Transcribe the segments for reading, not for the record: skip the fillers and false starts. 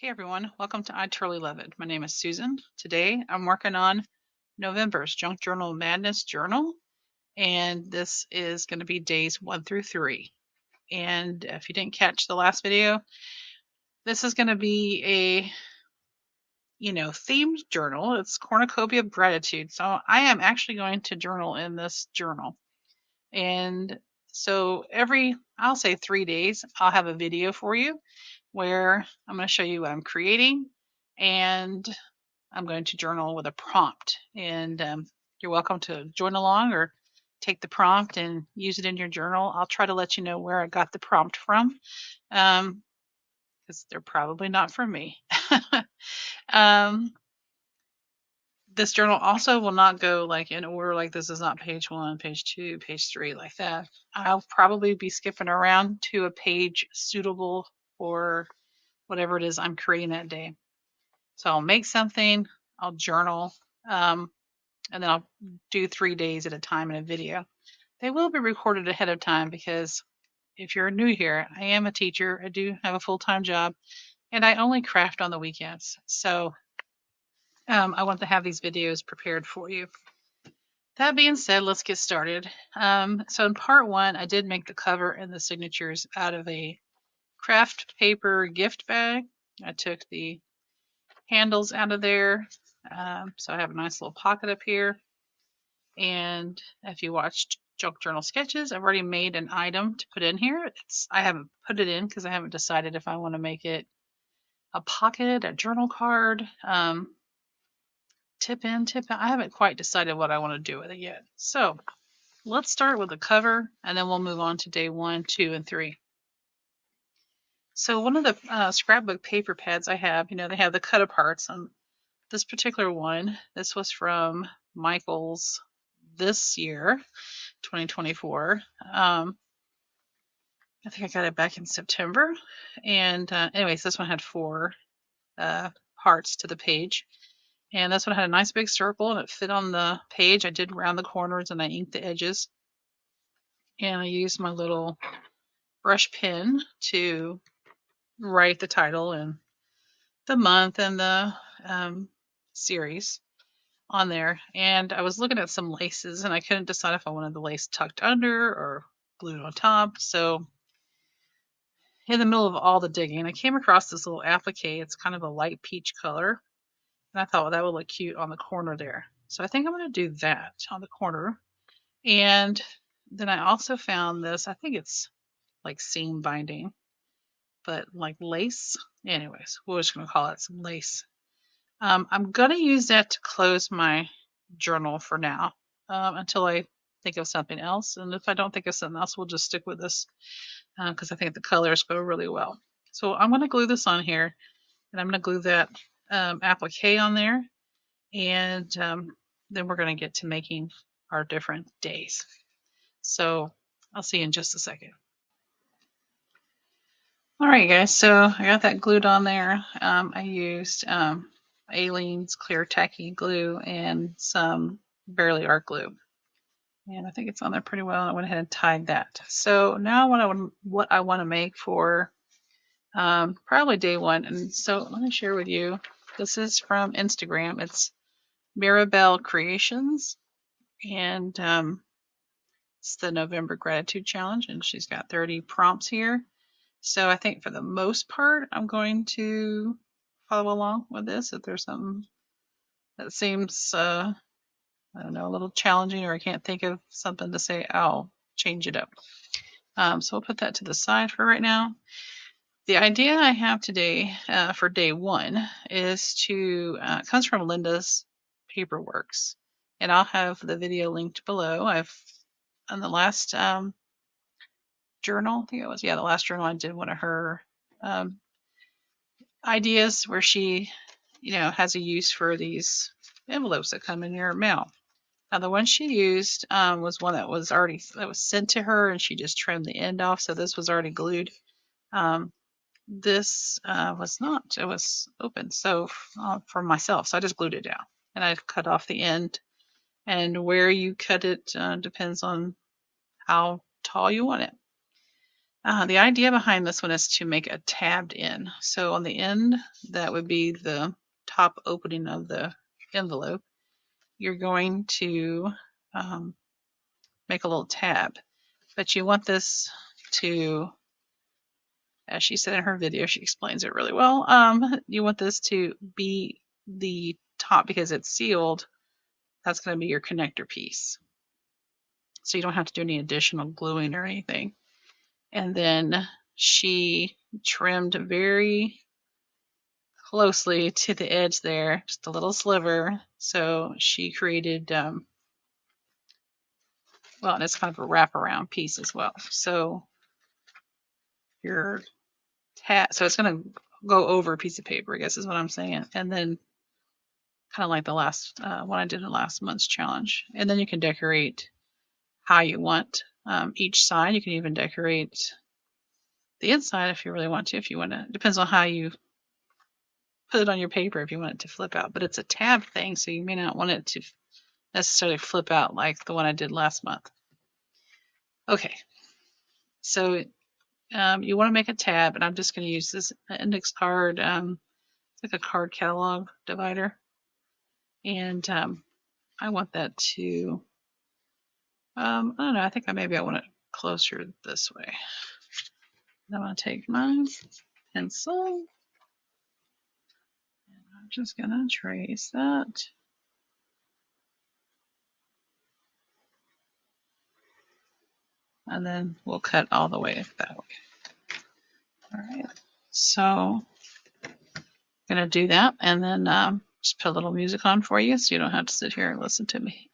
Hey everyone, welcome to I Totally Love It. My name is Susan. Today I'm working on November's Junk Journal Madness Journal, and this is going to be days 1 through 3. And if you didn't catch the last video, this is going to be a themed journal. It's Cornucopia of Gratitude. So I am actually going to journal in this journal. And so I'll say 3 days, I'll have a video for you where I'm going to show you what I'm creating, and I'm going to journal with a prompt. And you're welcome to join along or take the prompt and use it in your journal. I'll try to let you know where I got the prompt from, because they're probably not from me. This journal also will not go like in order, like this is not page 1, page 2, page 3, like that. I'll probably be skipping around to a page suitable for whatever it is I'm creating that day. So I'll make something, I'll journal, and then I'll do 3 days at a time in a video. They will be recorded ahead of time because if you're new here, I am a teacher. I do have a full-time job, and I only craft on the weekends. So I want to have these videos prepared for you. That being said, let's get started. So in part 1, I did make the cover and the signatures out of a craft paper gift bag. I took the handles out of there. So I have a nice little pocket up here. And if you watched Junk Journal Sketches, I've already made an item to put in here. I haven't put it in because I haven't decided if I want to make it a pocket, a journal card, tip in. I haven't quite decided what I want to do with it yet. So let's start with the cover, and then we'll move on to day 1, 2, and 3. So one of the scrapbook paper pads I have, they have the cut aparts. On this particular one, this was from Michael's this year, 2024. I think I got it back in September. And anyways, this one had 4 hearts to the page. And this one had a nice big circle, and it fit on the page. I did round the corners, and I inked the edges. And I used my little brush pen to write the title and the month and the series on there. And I was looking at some laces, and I couldn't decide if I wanted the lace tucked under or glued on top. So in the middle of all the digging, I came across this little applique. It's kind of a light peach color, and I thought, well, that would look cute on the corner there. So I think I'm going to do that on the corner. And then I also found this, I think it's like seam binding, but like lace. Anyways, we're just going to call it some lace. I'm going to use that to close my journal for now, until I think of something else. And if I don't think of something else, we'll just stick with this, because I think the colors go really well. So I'm going to glue this on here, and I'm going to glue that applique on there, and then we're going to get to making our different days. So I'll see you in just a second. All right, guys, so I got that glued on there. I used Aleene's clear tacky glue and some Barely Art glue. And I think it's on there pretty well. I went ahead and tied that. So now what I want to make for probably day 1. And so let me share with you. This is from Instagram. It's Mirabelle Creations. And it's the November Gratitude Challenge. And she's got 30 prompts here. So I think for the most part, I'm going to follow along with this. If there's something that seems, I don't know, a little challenging, or I can't think of something to say, I'll change it up. So we'll put that to the side for right now. The idea I have today for day 1 is comes from Linda's Paperworks. And I'll have the video linked below. On the last journal, I think it was, the last journal, I did one of her ideas where she, has a use for these envelopes that come in your mail. Now the one she used was one that was sent to her, and she just trimmed the end off, so this was already glued. This was not, it was open, so for myself, so I just glued it down, and I've cut off the end, and where you cut it depends on how tall you want it. The idea behind this one is to make a tabbed end. So on the end, that would be the top opening of the envelope. You're going to make a little tab, but you want this to, as she said in her video, she explains it really well. You want this to be the top because it's sealed. That's going to be your connector piece. So you don't have to do any additional gluing or anything. And then she trimmed very closely to the edge there, just a little sliver. So she created, well, and it's kind of a wraparound piece as well. So your so it's going to go over a piece of paper, I guess is what I'm saying. And then kind of like the last one I did in last month's challenge. And then you can decorate how you want each side. You can even decorate the inside if you really want to. If you want to, depends on how you put it on your paper. If you want it to flip out, but it's a tab thing, so you may not want it to necessarily flip out like the one I did last month. Okay, so you want to make a tab, and I'm just going to use this index card. It's like a card catalog divider, and I want that to. I don't know. I think maybe I want it closer this way. I'm going to take my pencil, and I'm just going to trace that. And then we'll cut all the way that way. All right, so I'm going to do that, and then just put a little music on for you so you don't have to sit here and listen to me.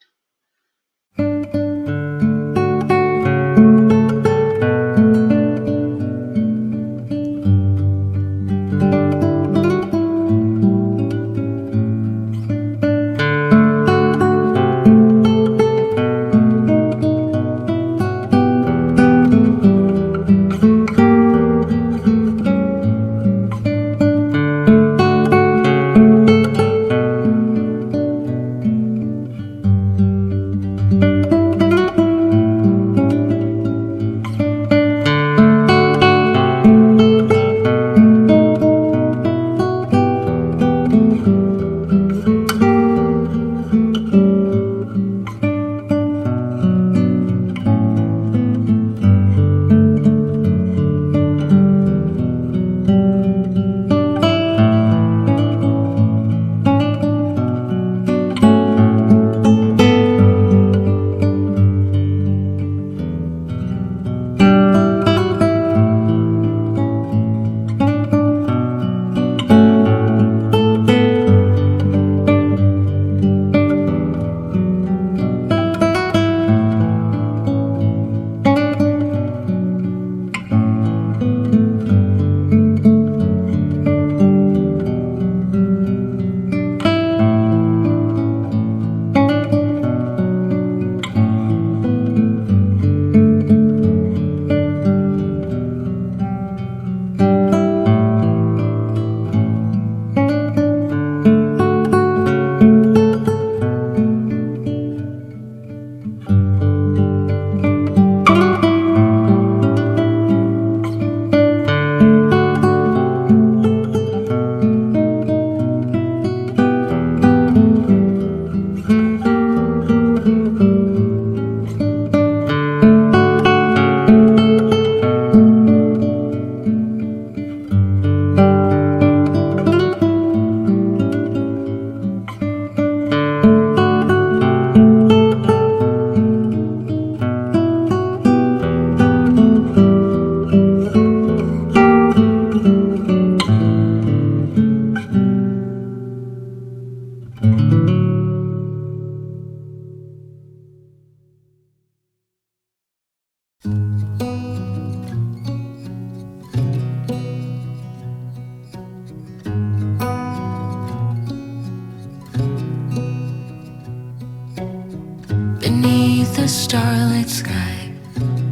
Beneath the starlit sky,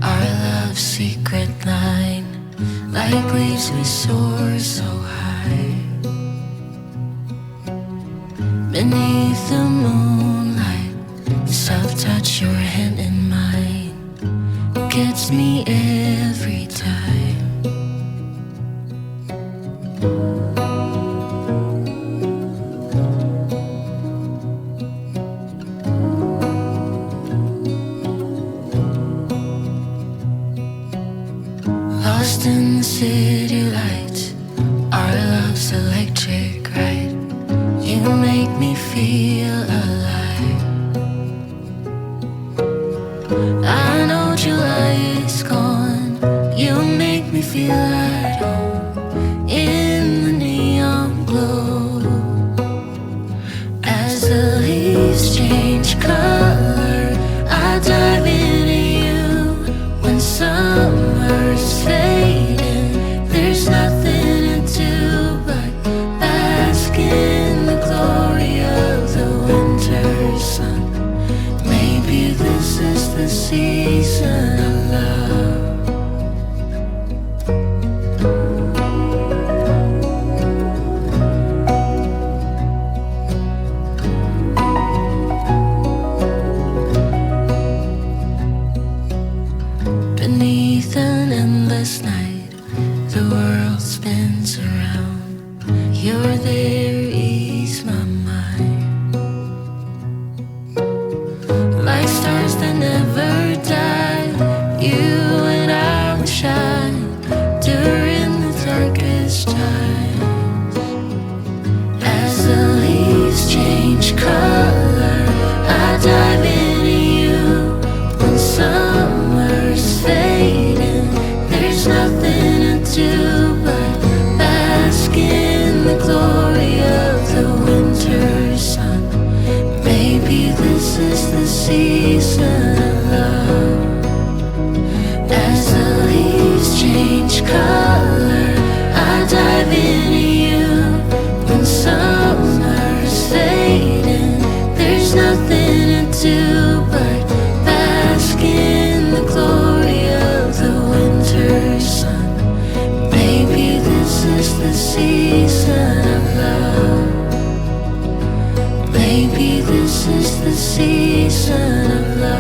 our love's secret line, like leaves we soar so high. Beneath the moonlight, self-touch your hand in mine, gets me every time. Lost in the city lights, our love's electric, right? You make me feel alive. I know July is gone. You make me feel at home in the neon glow. As the leaves change color, I dive into you. When summer's fading, there's nothing to do but bask in the glory of the winter sun. Maybe this is the season of love. Beneath an endless night, the world spins around. You're there, ease my mind. Like stars that never die, you and I will shine during the darkest times. As the leaves change color, I dive into you. When summer's fading, there's nothing to do but bask in the glory of the winter sun. Maybe this is the season of love. As the leaves change color, I dive into you. When summer's fading, there's nothing to do but bask in the glory of the winter sun. Maybe this is the season of love. Maybe this is the season of love.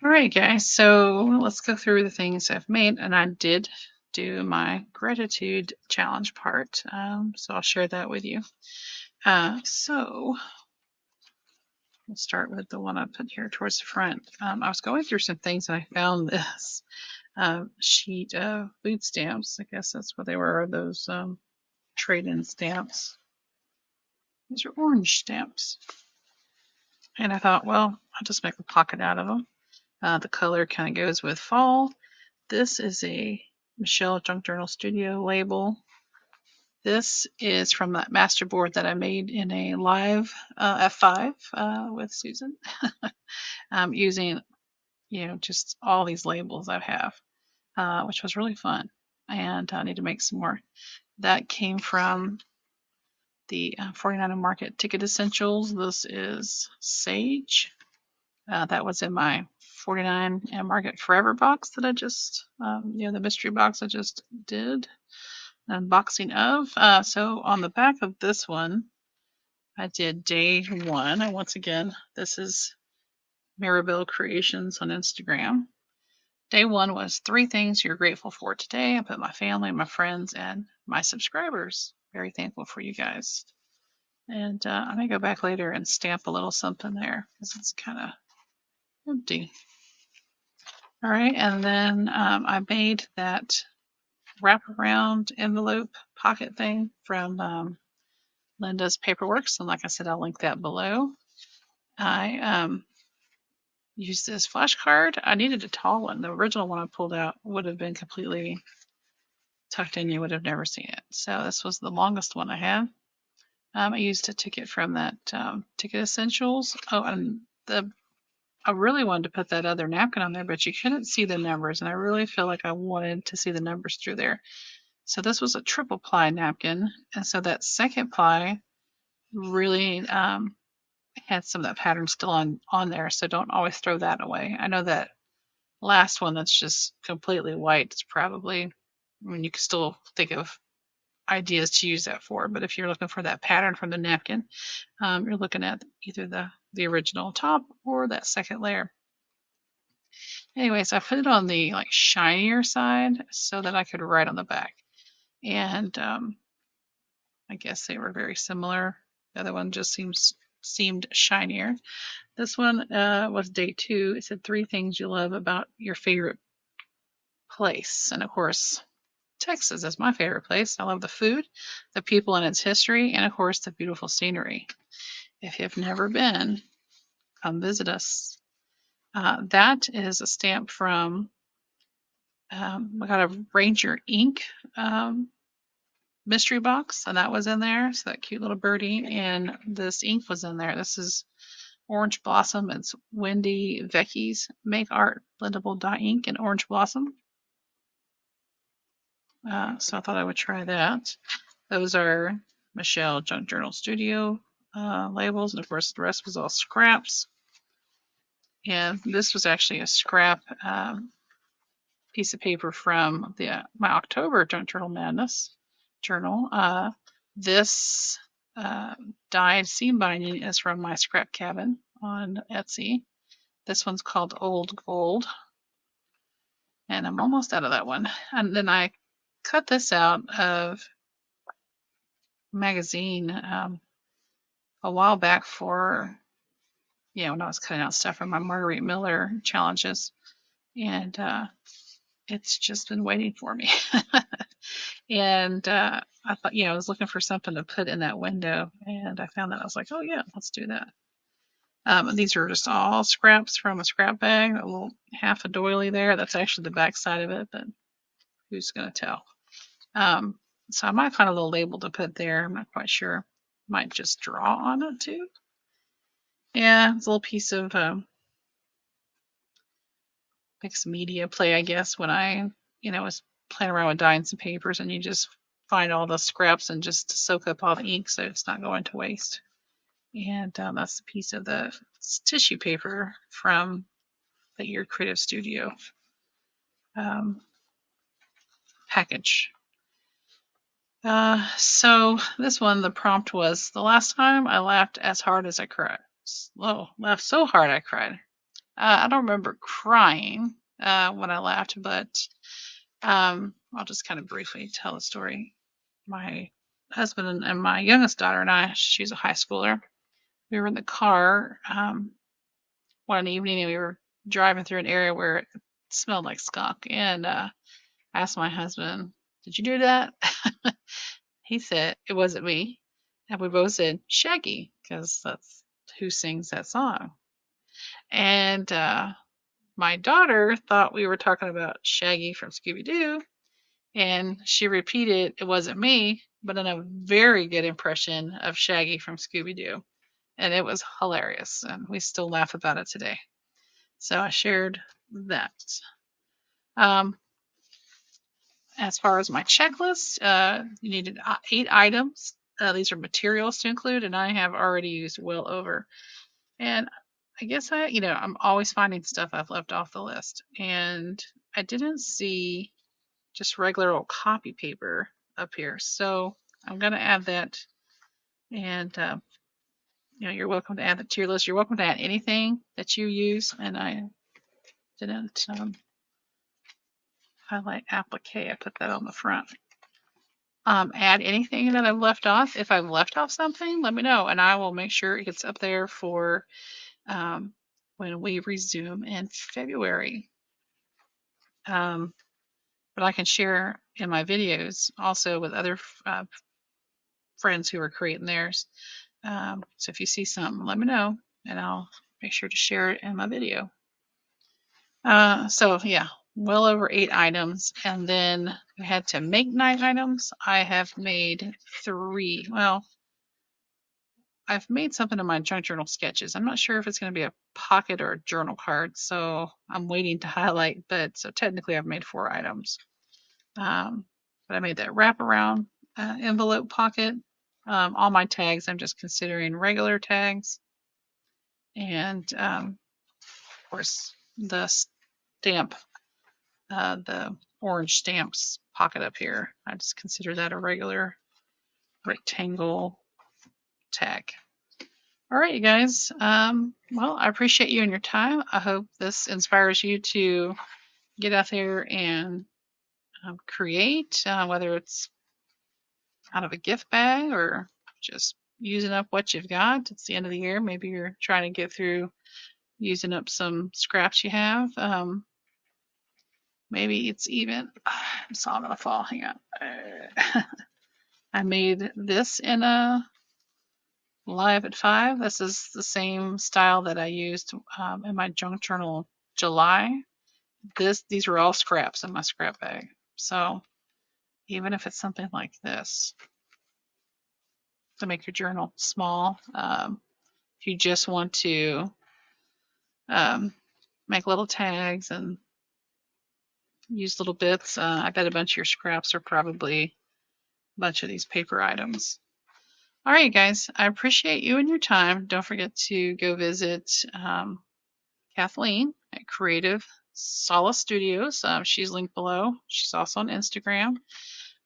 Alright guys, so let's go through the things I've made, and I did do my gratitude challenge part, so I'll share that with you. So we'll start with the one I put here towards the front. I was going through some things and I found this sheet of food stamps. I guess that's what they were, those trade-in stamps. These are orange stamps. And I thought, well, I'll just make a pocket out of them. The color kind of goes with fall. This is a Michelle Junk Journal Studio label. This is from that masterboard that I made in a live F5 with Susan. I'm using, just all these labels I have, which was really fun. And I need to make some more. That came from the 49 Market Ticket Essentials. This is Sage. That was in my 49 Market Forever box that I just, the mystery box I just did an unboxing of. So on the back of this one, I did day one. And once again, this is Maribel Creations on Instagram. Day one was 3 things you're grateful for today. I put my family, my friends, and my subscribers. Very thankful for you guys. And I may go back later and stamp a little something there because it's kind of empty. All right, and then I made that wraparound envelope pocket thing from Linda's Paperworks, and like I said, I'll link that below. I used this flashcard. I needed a tall one. The original one I pulled out would have been completely tucked in. You would have never seen it. So this was the longest one I had. I used a ticket from that Ticket Essentials. Oh, and I really wanted to put that other napkin on there, but you couldn't see the numbers, and I really feel like I wanted to see the numbers through there. So this was a triple ply napkin, and so that second ply really had some of that pattern still on there, so don't always throw that away. I know that last one that's just completely white is probably, you can still think of ideas to use that for, but if you're looking for that pattern from the napkin, you're looking at either the original top or that second layer. Anyways, I put it on the shinier side so that I could write on the back, and I guess they were very similar. The other one just seemed shinier. This one was day 2. It said 3 things you love about your favorite place. And of course, Texas is my favorite place. I love the food, the people, and its history, and of course, the beautiful scenery. If you've never been, come visit us. That is a stamp from, I got a Ranger ink mystery box, and that was in there. So that cute little birdie, and this ink was in there. This is Orange Blossom. It's Wendy Vecchi's Make Art Blendable Dye Ink in Orange Blossom. So I thought I would try that. Those are Michelle Junk Journal Studio labels, and of course the rest was all scraps. And this was actually a scrap piece of paper from my October Junk Journal Madness journal. This dyed seam binding is from my scrap cabin on Etsy. This one's called Old Gold, and I'm almost out of that one. And then I cut this out of a magazine a while back for, when I was cutting out stuff from my Marguerite Miller challenges, and it's just been waiting for me. And I thought, I was looking for something to put in that window, and I found that. I was like, oh yeah, let's do that. These are just all scraps from a scrap bag, a little half a doily there. That's actually the back side of it, but who's going to tell? So I might find a little label to put there. I'm not quite sure. Might just draw on it too. Yeah, it's a little piece of mixed media play, I guess, when I, was playing around with dyeing some papers, and you just find all the scraps and just soak up all the ink so it's not going to waste. And that's a piece of the tissue paper from the Your Creative Studio package. So this one, the prompt was, the last time I laughed as hard as I cried. Laughed so hard I cried. I don't remember crying when I laughed, but I'll just kind of briefly tell the story. My husband and my youngest daughter and I, she's a high schooler, we were in the car one evening and we were driving through an area where it smelled like skunk. And I asked my husband, "Did you do that?" He said, "It wasn't me." And we both said, "Shaggy," because that's who sings that song. And my daughter thought we were talking about Shaggy from Scooby-Doo, and she repeated, "It wasn't me," but in a very good impression of Shaggy from Scooby-Doo. And it was hilarious, and we still laugh about it today. So I shared that. As far as my checklist, you needed 8 items. These are materials to include, and I have already used well over. And I guess I'm always finding stuff I've left off the list. And I didn't see just regular old copy paper up here. So I'm going to add that. And, you're welcome to add that to your list. You're welcome to add anything that you use. And I didn't highlight applique. I put that on the front. Add anything that I've left off. If I've left off something, let me know, and I will make sure it gets up there for when we resume in February. But I can share in my videos also with other friends who are creating theirs. So if you see something, let me know, and I'll make sure to share it in my video. So yeah, well over 8 items, and then I had to make 9 items. I have made 3. Well, I've made something in my junk journal sketches. I'm not sure if it's going to be a pocket or a journal card, so I'm waiting to highlight. But so technically, I've made 4 items. But I made that wraparound envelope pocket. All my tags, I'm just considering regular tags, and of course the stamp, the orange stamps pocket up here. I just consider that a regular rectangle tag. All right, you guys. Well, I appreciate you and your time. I hope this inspires you to get out there and create, whether it's out of a gift bag or just using up what you've got. It's the end of the year. Maybe you're trying to get through using up some scraps you have. Maybe it's even, I saw it on the fall. Hang on. I made this in a Live at 5. This is the same style that I used in my junk journal July. These are all scraps in my scrap bag. So even if it's something like this to make your journal small, if you just want to make little tags and use little bits, I bet a bunch of your scraps are probably a bunch of these paper items. All right, guys, I appreciate you and your time. Don't forget to go visit Kathleen at Creative Solace Studios. She's linked below. She's also on Instagram.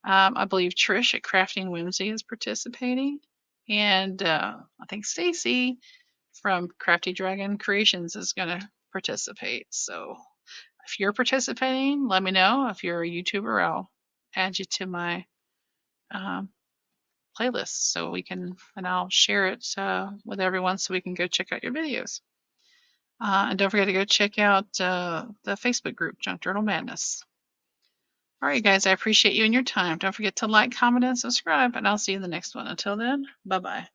I believe Trish at Crafting Whimsy is participating. And I think Stacy from Crafty Dragon Creations is going to participate. So if you're participating, let me know. If you're a YouTuber, I'll add you to my playlist so we can, and I'll share it with everyone so we can go check out your videos. And don't forget to go check out the Facebook group, Junk Journal Madness. All right, guys, I appreciate you and your time. Don't forget to like, comment, and subscribe, and I'll see you in the next one. Until then, bye-bye.